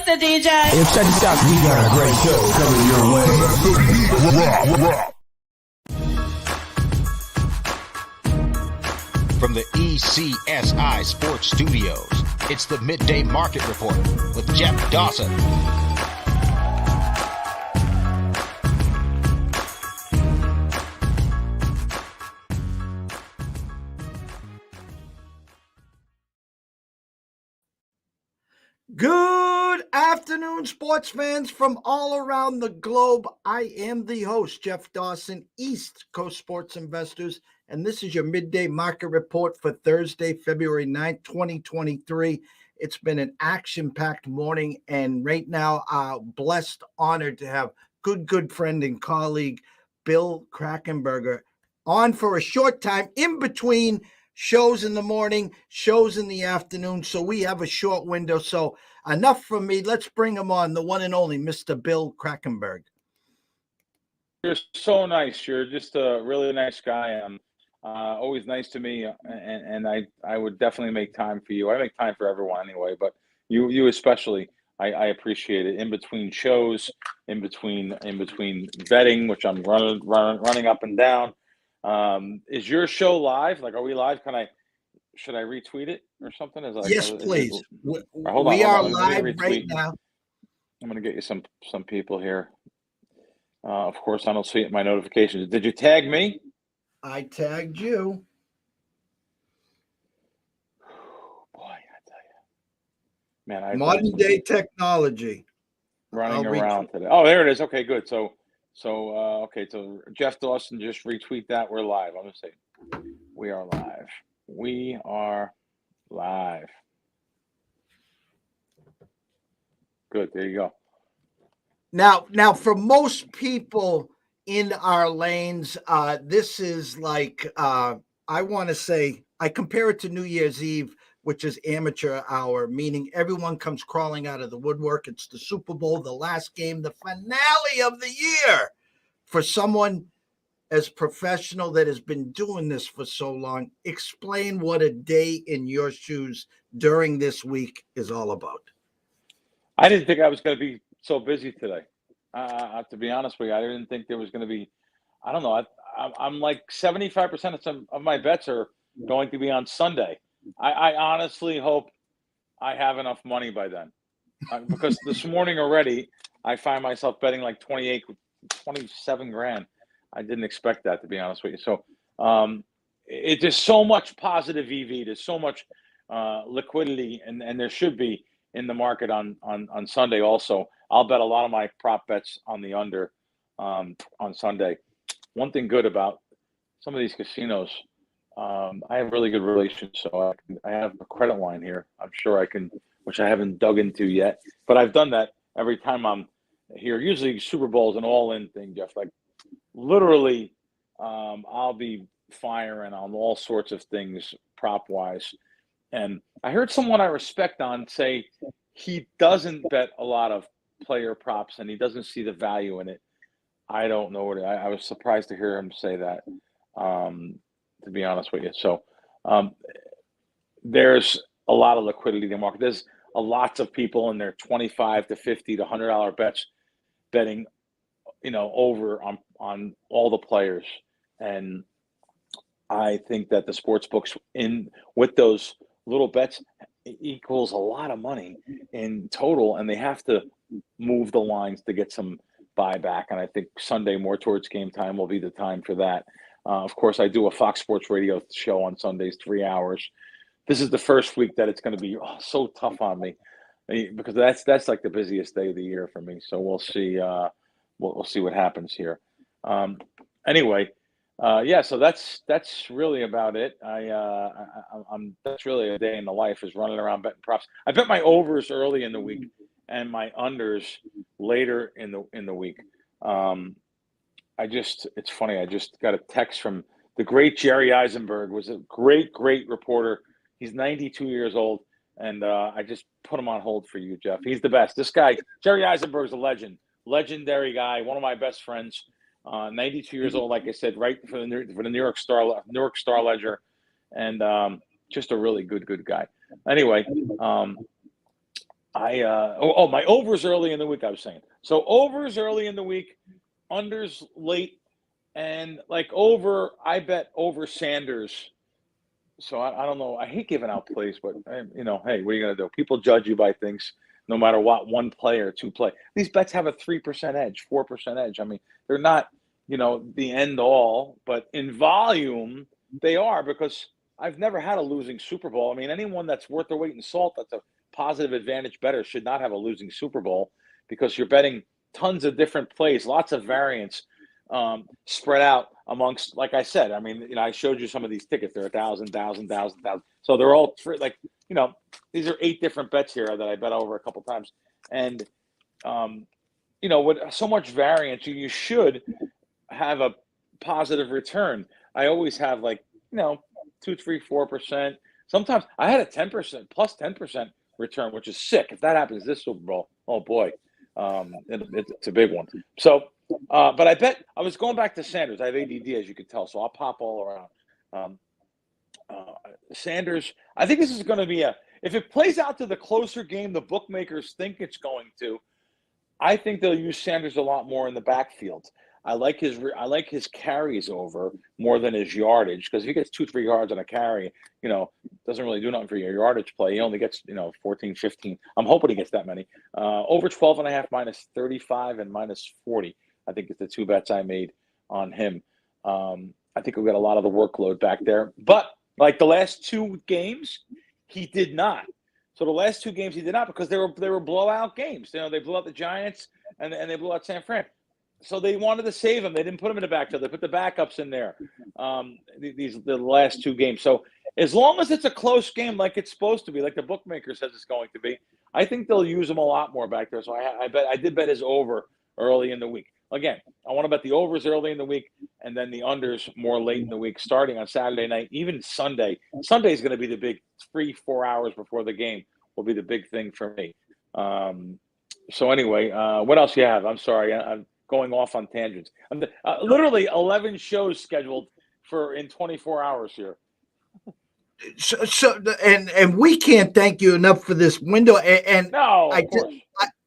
Mr. DJ. Hey, check this out. We got a great show coming your way. From the ECSI Sports Studios, it's the Midday Market Report with Jeff Dawson. Good afternoon, sports fans from all around the globe. I am the host, Jeff Dawson, East Coast Sports Investors, and this is your Midday Market Report for Thursday, February 9th, 2023. It's been an action-packed morning, and right now, blessed, honored to have good friend and colleague, Bill Krackomberger, on for a short time in between shows in the morning, shows in the afternoon. So we have a short window. So enough from me. Let's bring him on, the one and only Mr. Bill Krackomberger. You're so nice. You're just a really nice guy. Always nice to me, and I would definitely make time for you. I make time for everyone anyway, but you especially. I appreciate it. In between shows, in between vetting, which I'm running up and down. Is your show live? Like, are we live? Should I retweet it or something? Yes, please. We are live right now. I'm going to get you some people here. Of course, I don't see it in my notifications. Did you tag me? I tagged you. Boy, I tell you, man, modern day technology running around today. Oh, there it is. Okay, good. So Jeff Dawson, just retweet that. We're live. I'm going to say we are live. We are live. Good. There you go. Now, for most people in our lanes, this is like, I want to say, I compare it to New Year's Eve, which is amateur hour, meaning everyone comes crawling out of the woodwork. It's the Super Bowl, the last game, the finale of the year. For someone as professional that has been doing this for so long, explain what a day in your shoes during this week is all about. I didn't think I was going to be so busy today. To be honest with you, I didn't think there was going to be, I don't know, I'm like 75% of my bets are going to be on Sunday. I honestly hope I have enough money by then. Because this morning already, I find myself betting like 27 grand. I didn't expect that, to be honest with you. So it's just so much positive EV. There's so much liquidity, and there should be in the market on Sunday also. I'll bet a lot of my prop bets on the under on Sunday. One thing good about some of these casinos, I have really good relations, so I have a credit line here. I'm sure I can, which I haven't dug into yet, but I've done that every time I'm here. Usually Super Bowl is an all-in thing, Jeff. Like literally, I'll be firing on all sorts of things prop-wise. And I heard someone I respect on say he doesn't bet a lot of player props and he doesn't see the value in it. I don't know what I was surprised to hear him say that, to be honest with you. So there's a lot of liquidity in the market. There's lots of people in their $25 to $50 to $100 bets betting, over on all the players. And I think that the sports books with those little bets equals a lot of money in total, and they have to move the lines to get some buyback. And I think Sunday, more towards game time, will be the time for that. Of course, I do a Fox Sports Radio show on Sundays, 3 hours. This is the first week that it's going to be so tough on me because that's like the busiest day of the year for me. So we'll see. We'll see what happens here. Anyway, so that's really about it. That's really a day in the life is running around betting props. I bet my overs early in the week and my unders later in the week. It's funny. I just got a text from the great Jerry Eisenberg, was a great reporter. He's 92 years old, and I just put him on hold for you, Jeff. He's the best. This guy, Jerry Eisenberg's a legendary guy, one of my best friends. 92 years old, like I said, right for the New York Star Ledger, and just a really good guy. Anyway, My overs early in the week, I was saying. So overs early in the week, unders late, and like I bet over Sanders. So I don't know. I hate giving out plays, but hey, what are you gonna do? People judge you by things, no matter what, one play or two play. These bets have a 3% edge, 4% edge. I mean, they're not, the end all, but in volume, they are, because I've never had a losing Super Bowl. I mean, anyone that's worth their weight in salt, that's a positive advantage bettor, should not have a losing Super Bowl, because you're betting tons of different plays, lots of variance, spread out amongst, like I said, I mean, I showed you some of these tickets. They're 1,000. So they're all free, these are 8 different bets here that I bet over a couple times. And, with so much variance, you should have a positive return. I always have 2, 3, 4%. Sometimes I had a 10% plus 10% return, which is sick. If that happens this Super Bowl, oh boy, it's a big one. So, but I bet I was going back to Sanders. I have ADD, as you can tell, so I'll pop all around. Sanders, I think this is going to be if it plays out to the closer game the bookmakers think it's going to, I think they'll use Sanders a lot more in the backfield. I like his carries over more than his yardage, because if he gets 2-3 yards on a carry, doesn't really do nothing for your yardage play. He only gets 14, 15. I'm hoping he gets that many. Over 12.5 minus 35 and minus 40. I think it's the 2 bets I made on him. I think we'll get a lot of the workload back there, but like the last 2 games, he did not. So the last 2 games he did not, because they were blowout games. They blew out the Giants and they blew out San Fran. So they wanted to save him. They didn't put him in the backfield. They put the backups in there. The last 2 games. So as long as it's a close game, like it's supposed to be, like the bookmaker says it's going to be, I think they'll use him a lot more back there. So I did bet his over early in the week. Again, I want to bet the overs early in the week, and then the unders more late in the week, starting on Saturday night, even Sunday. Sunday is going to be the big 3-4 hours before the game will be the big thing for me. So anyway, what else you have? I'm sorry, I'm going off on tangents. Literally 11 shows scheduled in 24 hours here. So and we can't thank you enough for this window. And no, of course.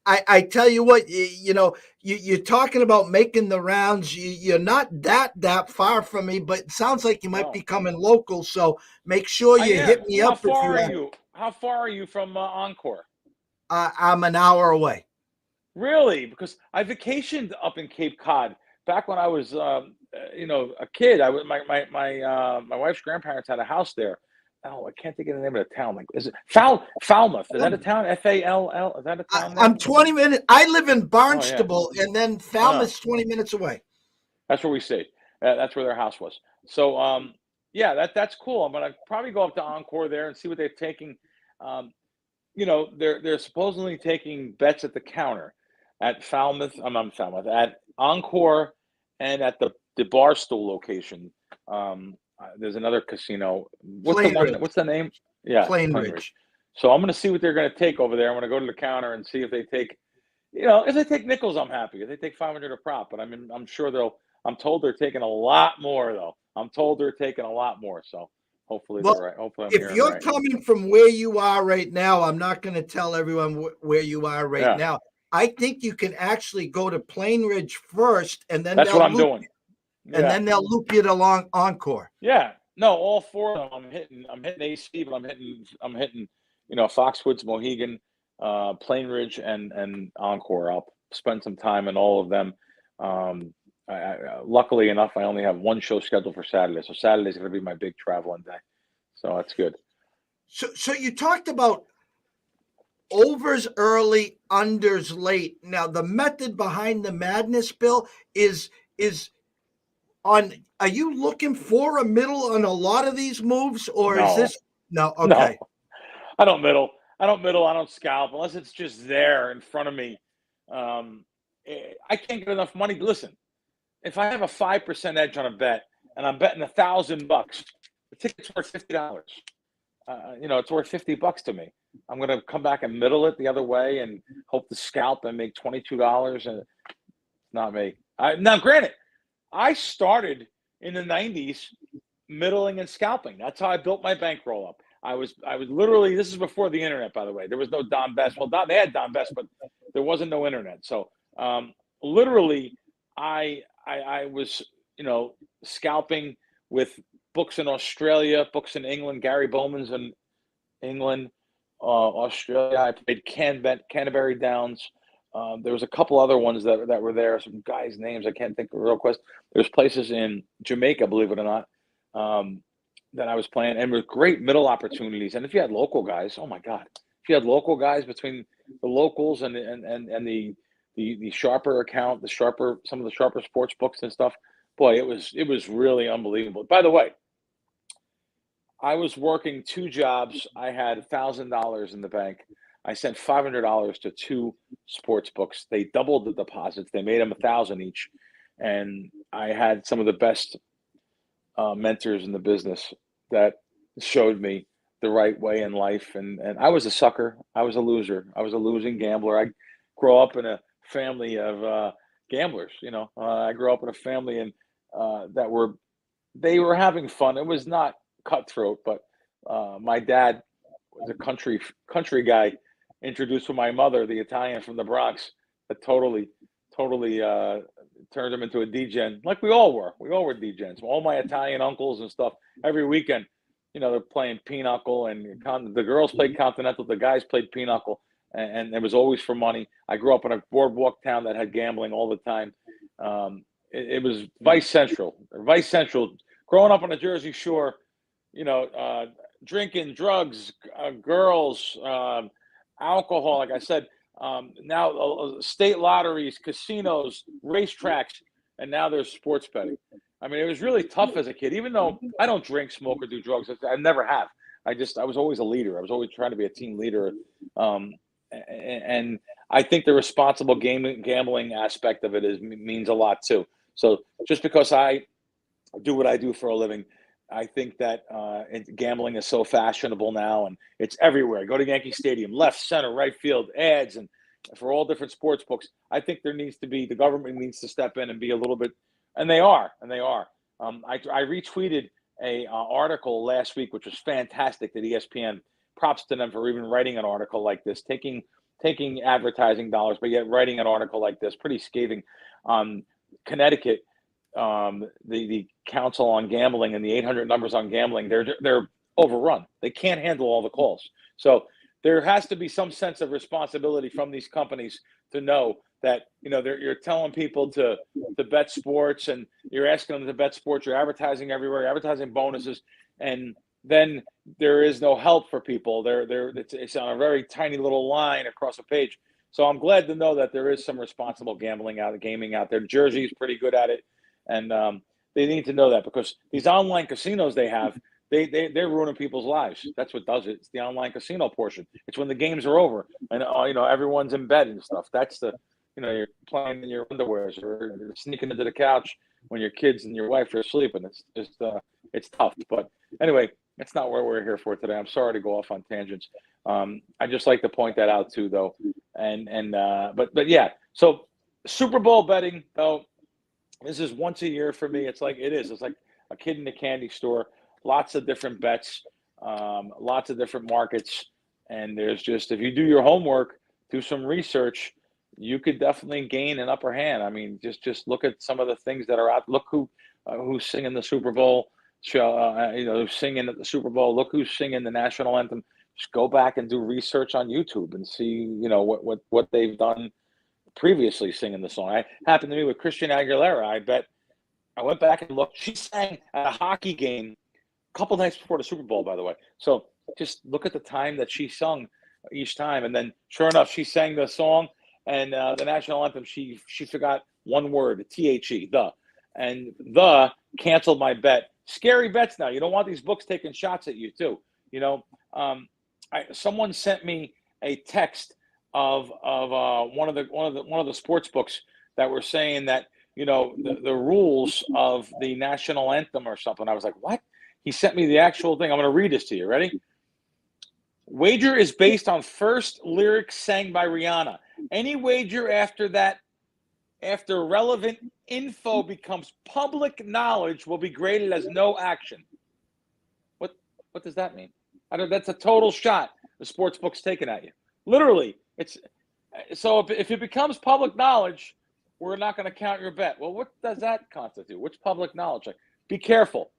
I tell you what, you're talking about making the rounds. You're not that far from me, but it sounds like you might be coming local. So make sure you hit me up. How far are you? How far are you from Encore? I'm an hour away. Really? Because I vacationed up in Cape Cod back when I was, a kid. My wife's grandparents had a house there. Oh, I can't think of the name of the town. Like, is it Falmouth? Is that a town? Fall? Is that a town? I'm 20 minutes. I live in Barnstable, and then Falmouth's 20 minutes away. That's where we stayed. That's where their house was. So, that's cool. I'm gonna probably go up to Encore there and see what they're taking. They're supposedly taking bets at the counter at Falmouth. I'm not Falmouth, at Encore, and at the Barstool location. There's another casino. What's the name? Yeah, Plainridge. So I'm going to see what they're going to take over there. I'm going to go to the counter and see if they take, if they take nickels, I'm happy. If they take 500 a prop, but I'm sure I'm told they're taking a lot more though. So hopefully they're right. Hopefully if you're coming from where you are right now, I'm not going to tell everyone where you are right now. I think you can actually go to Plainridge first, and then that's what I'm doing. And then they'll loop you along Encore. Yeah, no, all 4 of them. I'm hitting AC, but I'm hitting, Foxwoods, Mohegan, Plainridge, and Encore. I'll spend some time in all of them. Luckily enough, I only have 1 show scheduled for Saturday, so Saturday's going to be my big traveling day. So that's good. So you talked about overs early, unders late. Now the method behind the madness, Bill, is are you looking for a middle on a lot of these moves, or is this no? Okay. No. I don't middle. I don't scalp unless it's just there in front of me. I can't get enough money. Listen, if I have a 5% edge on a bet and I'm betting $1,000, the ticket's worth $50. It's worth $50 to me. I'm going to come back and middle it the other way and hope to scalp and make $22. And it's not me. Now, granted, I started in the 90s middling and scalping. That's how I built my bankroll up. I was literally, this is before the internet, by the way. There was no Don Best. Well, they had Don Best, but there wasn't no internet. So literally, I was, scalping with books in Australia, books in England. Gary Bowman's in England, Australia. I played Canterbury Downs. There was a couple other ones that were there. Some guys' names I can't think of real quick. There's places in Jamaica, believe it or not, that I was playing, and with great middle opportunities. And if you had local guys, oh my God, if you had local guys between the locals and the sharper account, some of the sharper sports books and stuff, boy, it was really unbelievable. By the way, I was working 2 jobs. I had $1,000 in the bank. I sent $500 to 2 sports books. They doubled the deposits. They made them $1,000 each, and I had some of the best mentors in the business that showed me the right way in life. And I was a sucker. I was a loser. I was a losing gambler. I grew up in a family of gamblers. I grew up in a family and they were having fun. It was not cutthroat, but my dad was a country guy, introduced with my mother, the Italian from the Bronx, that totally turned him into a degen, like we all were. We all were degens. All my Italian uncles and stuff, every weekend, they're playing pinochle, and the girls played continental, the guys played pinochle, and it was always for money. I grew up in a boardwalk town that had gambling all the time. It was Vice Central. Growing up on the Jersey Shore, drinking, drugs, girls, alcohol, like I said, now state lotteries, casinos, racetracks, and now there's sports betting. I mean, it was really tough as a kid, even though I don't drink, smoke, or do drugs. I never have. I was always a leader. I was always trying to be a team leader. And I think the responsible gambling aspect of it means a lot too. So just because I do what I do for a living, I think that gambling is so fashionable now, and it's everywhere. Go to Yankee Stadium, left, center, right field, ads, and for all different sports books. I think the government needs to step in and be a little bit, and they are. I retweeted a article last week, which was fantastic, that ESPN, props to them for even writing an article like this, taking advertising dollars, but yet writing an article like this, pretty scathing. Connecticut, the Council on Gambling and the 800 numbers on gambling, they're overrun. They can't handle all the calls. So there has to be some sense of responsibility from these companies to know that you're telling people to bet sports, and you're asking them to bet sports. You're advertising everywhere, advertising bonuses, and then there is no help for people. It's on a very tiny little line across a page. So I'm glad to know that there is some responsible gaming out there. Jersey is pretty good at it, and they need to know that, because these online casinos they have, they're ruining people's lives. That's what does it. It's the online casino portion. It's when the games are over and everyone's in bed and stuff. That's you're playing in your underwears, or you're sneaking into the couch when your kids and your wife are asleep, and it's just it's tough. But anyway, that's not what we're here for today. I'm sorry to go off on tangents. I just like to point that out too, though. But yeah. So Super Bowl betting, though, this is once a year for me. It's like a kid in a candy store. Lots of different bets, lots of different markets, and there's just, if you do your homework, do some research, you could definitely gain an upper hand. I mean, just look at some of the things that are out. Look who's singing the Super Bowl show. Who's singing at the Super Bowl. Look who's singing the national anthem. Just go back and do research on YouTube and see what they've done previously singing the song. It happened to me with Christina Aguilera. I went back and looked. She sang at a hockey game a couple nights before the Super Bowl, by the way. So just look at the time that she sung each time, and then sure enough, she sang the song and the national anthem. She forgot one word, THE, and the canceled my bet. Scary bets now. You don't want these books taking shots at you too. Someone sent me a text of one of the sports books that were saying that the rules of the national anthem or something. I was like, what? He sent me the actual thing. I'm going to read this to you. Ready? Wager is based on first lyrics sang by Rihanna. Any wager after that, after relevant info becomes public knowledge, will be graded as no action. What does that mean? That's a total shot the sports book's taking at you. Literally, it's so if it becomes public knowledge, we're not going to count your bet. Well, what does that constitute? What's public knowledge? Like, be careful.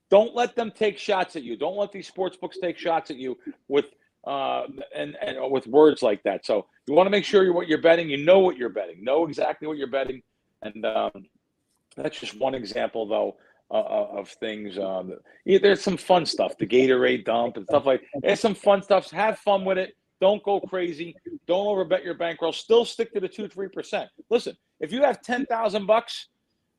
Don't let them take shots at you. Don't let these sports books take shots at you with and with words like that. So you want to make sure what you're betting. You know what you're betting. Know exactly what you're betting. And that's just one example, though, of things. There's some fun stuff, the Gatorade dump and stuff like. There's some fun stuff. Have fun with it. Don't go crazy. Don't overbet your bankroll. Still stick to the 2-3%. Listen, if you have $10,000,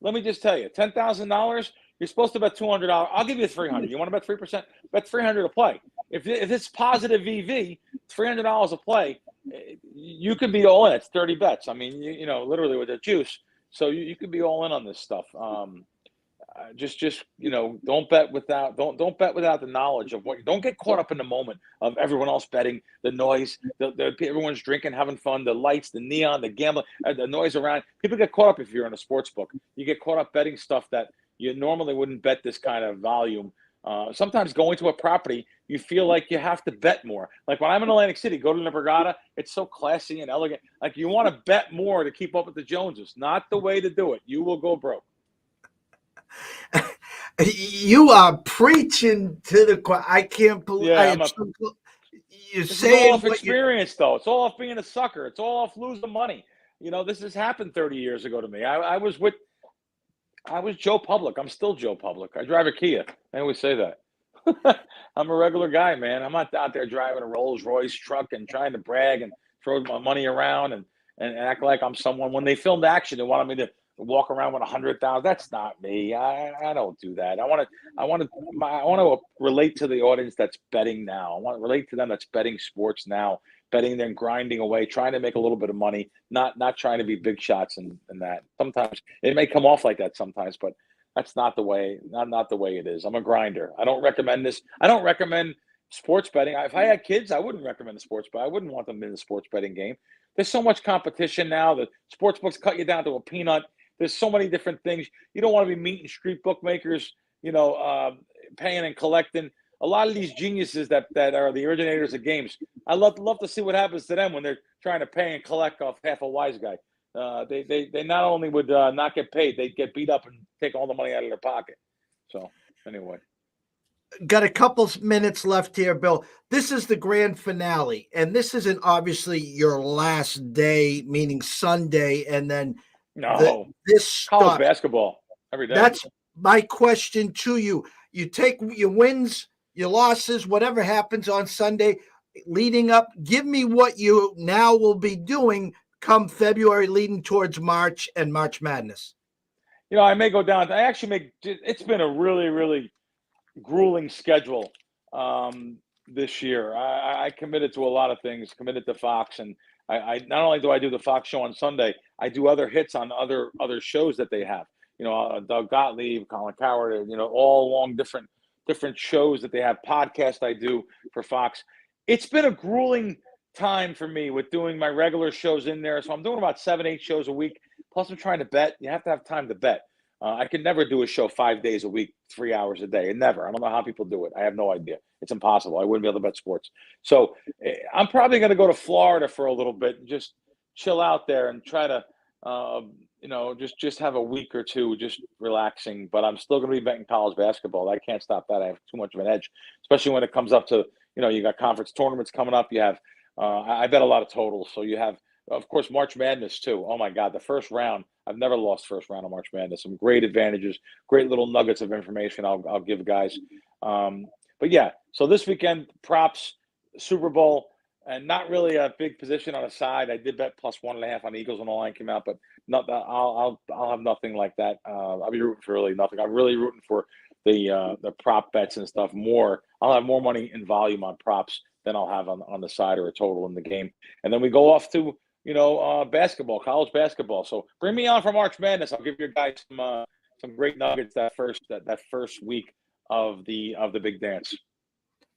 let me just tell you, $10,000. You're supposed to bet $200. I'll give you $300. You want to bet 3%? Bet $300 a play. If it's positive VV, $300 a play, you can be all in. It's 30 bets. I mean, you know, literally with the juice. So you could be all in on this stuff. Just you know, don't bet without the knowledge of what. Don't get caught up in the moment of everyone else betting, the noise, everyone's drinking, having fun, the lights, the neon, the gambling, the noise around. People get caught up if you're in a sports book. You get caught up betting stuff that you normally wouldn't bet this kind of volume. Sometimes going to a property, you feel like you have to bet more. Like when I'm in Atlantic City, go to the Borgata, it's so classy and elegant. Like you want to bet more to keep up with the Joneses. Not the way to do it. You will go broke. You are preaching to the. I can't believe. Yeah, You're this saying is all off experience, though. It's all off being a sucker. It's all off losing money. You know, this has happened 30 years ago to me. I was Joe Public. I'm still Joe Public. I drive a Kia. I always say that. I'm a regular guy, man. I'm not out there driving a Rolls Royce truck and trying to brag and throw my money around and act like I'm someone. When they filmed action, they wanted me to walk around with 100,000. That's not me. I don't do that. I want to relate to the audience that's betting now. I want to relate to them that's betting sports now, betting then grinding away, trying to make a little bit of money, not trying to be big shots and that. Sometimes it may come off like that sometimes, but that's not the way it is. I'm a grinder. I don't recommend this. I don't recommend sports betting. If I had kids, I wouldn't recommend the sports bet. I wouldn't want them in the sports betting game. There's so much competition now. The sports books cut you down to a peanut. There's so many different things. You don't want to be meeting street bookmakers, you know, paying and collecting. A lot of these geniuses that are the originators of games, I love to see what happens to them when they're trying to pay and collect off half a wise guy. They not only would not get paid, they'd get beat up and take all the money out of their pocket. So anyway. Got a couple minutes left here, Bill. This is the grand finale, and this isn't obviously your last day, meaning Sunday, and then this college basketball every day. That's my question to you. You take your wins, your losses, whatever happens on Sunday leading up. Give me what you now will be doing come February, leading towards March and March Madness. You know, I may go down. It's been a really, really grueling schedule this year. I committed to a lot of things, committed to Fox, and I not only do I do the Fox show on Sunday, I do other hits on other shows that they have. You know, Doug Gottlieb, Colin Coward, you know, all along different shows that they have. Podcasts I do for Fox. It's been a grueling time for me with doing my regular shows in there. So I'm doing about 7-8 shows a week. Plus I'm trying to bet. You have to have time to bet. I could never do a show 5 days a week, 3 hours a day. Never. I don't know how people do it. I have no idea. It's impossible. I wouldn't be able to bet sports. So I'm probably going to go to Florida for a little bit and just chill out there and try to, you know, just have a week or two just relaxing. But I'm still going to be betting college basketball. I can't stop that. I have too much of an edge, especially when it comes up to, you know, you got conference tournaments coming up. You have, I bet a lot of totals. So you have, of course, March Madness too. Oh my God, the first round. I've never lost first round of March Madness. Some great advantages, great little nuggets of information I'll give guys. But yeah, so this weekend, props, Super Bowl, and not really a big position on a side. I did bet plus 1.5 on the Eagles when the line came out, but not that I'll have nothing like that. I'll be rooting for really nothing. I'm really rooting for the prop bets and stuff more. I'll have more money in volume on props than I'll have on the side or a total in the game. And then we go off to, you know, basketball, college basketball. So bring me on for March Madness. I'll give you guys some great nuggets that first week of the big dance.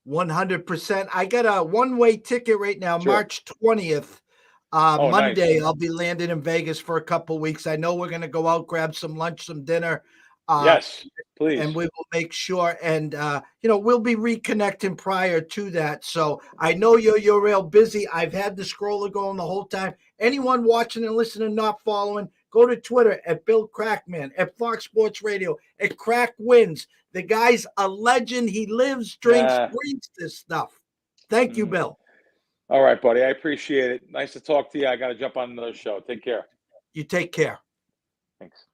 100%. I got a one-way ticket right now, Sure. March 20th. Monday, nice. I'll be landing in Vegas for a couple weeks. I know we're going to go out, grab some lunch, some dinner. Yes, please. And we will make sure, and we'll be reconnecting prior to that. So I know you're real busy. I've had the scroller going the whole time. Anyone watching and listening, not following, go to Twitter at Bill Crackman, at Fox Sports Radio, at Crack Wins. The guy's a legend. He lives, drinks, breathes this stuff. Thank you, Bill. All right, buddy. I appreciate it. Nice to talk to you. I got to jump on another show. Take care. You take care. Thanks.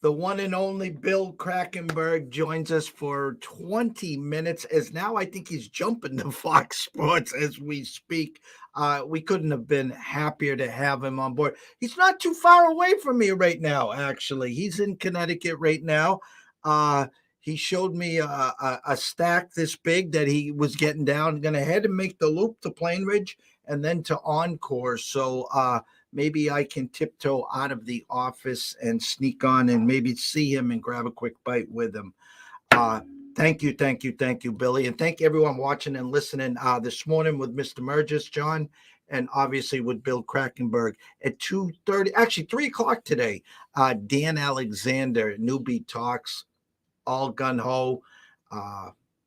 The one and only Bill Krackomberger joins us for 20 minutes, as now I think he's jumping to Fox Sports as we speak. We couldn't have been happier to have him on board. He's not too far away from me right now, actually. He's in Connecticut right now. He showed me a stack this big that he was getting down, going to head and make the loop to Plain Ridge and then to Encore. So maybe I can tiptoe out of the office and sneak on and maybe see him and grab a quick bite with him. Thank you, Billy. And thank everyone watching and listening this morning with Mr. Merges, John, and obviously with Bill Krackomberger at 2:30, actually 3 o'clock today. Dan Alexander, Newbie Talks, all gun-ho,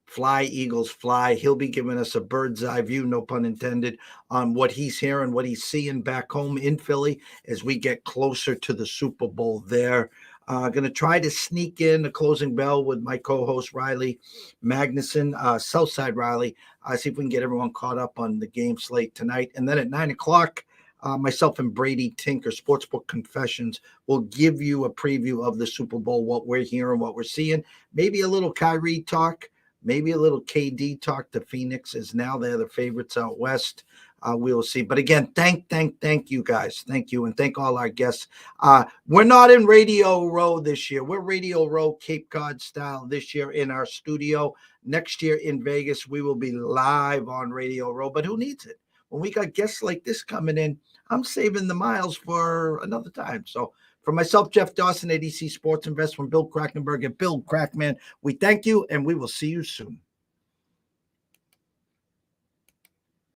fly, Eagles fly. He'll be giving us a bird's eye view, no pun intended, on what he's hearing, what he's seeing back home in Philly as we get closer to the Super Bowl there. Going to try to sneak in the closing bell with my co-host Riley Magnuson, Southside Riley. See if we can get everyone caught up on the game slate tonight. And then at 9 o'clock, myself and Brady Tinker, Sportsbook Confessions, will give you a preview of the Super Bowl, what we're hearing, what we're seeing. Maybe a little Kyrie talk, maybe a little KD talk. The Phoenix is now they're the favorites out west. We will see. But again, thank you guys. Thank you. And thank all our guests. We're not in Radio Row this year. We're Radio Row Cape Cod style this year in our studio. Next year in Vegas, we will be live on Radio Row. But who needs it? When we got guests like this coming in, I'm saving the miles for another time. So for myself, Jeff Dawson at ECSI Sports Invest, from Bill Krackomberger, Bill Crackman, we thank you and we will see you soon.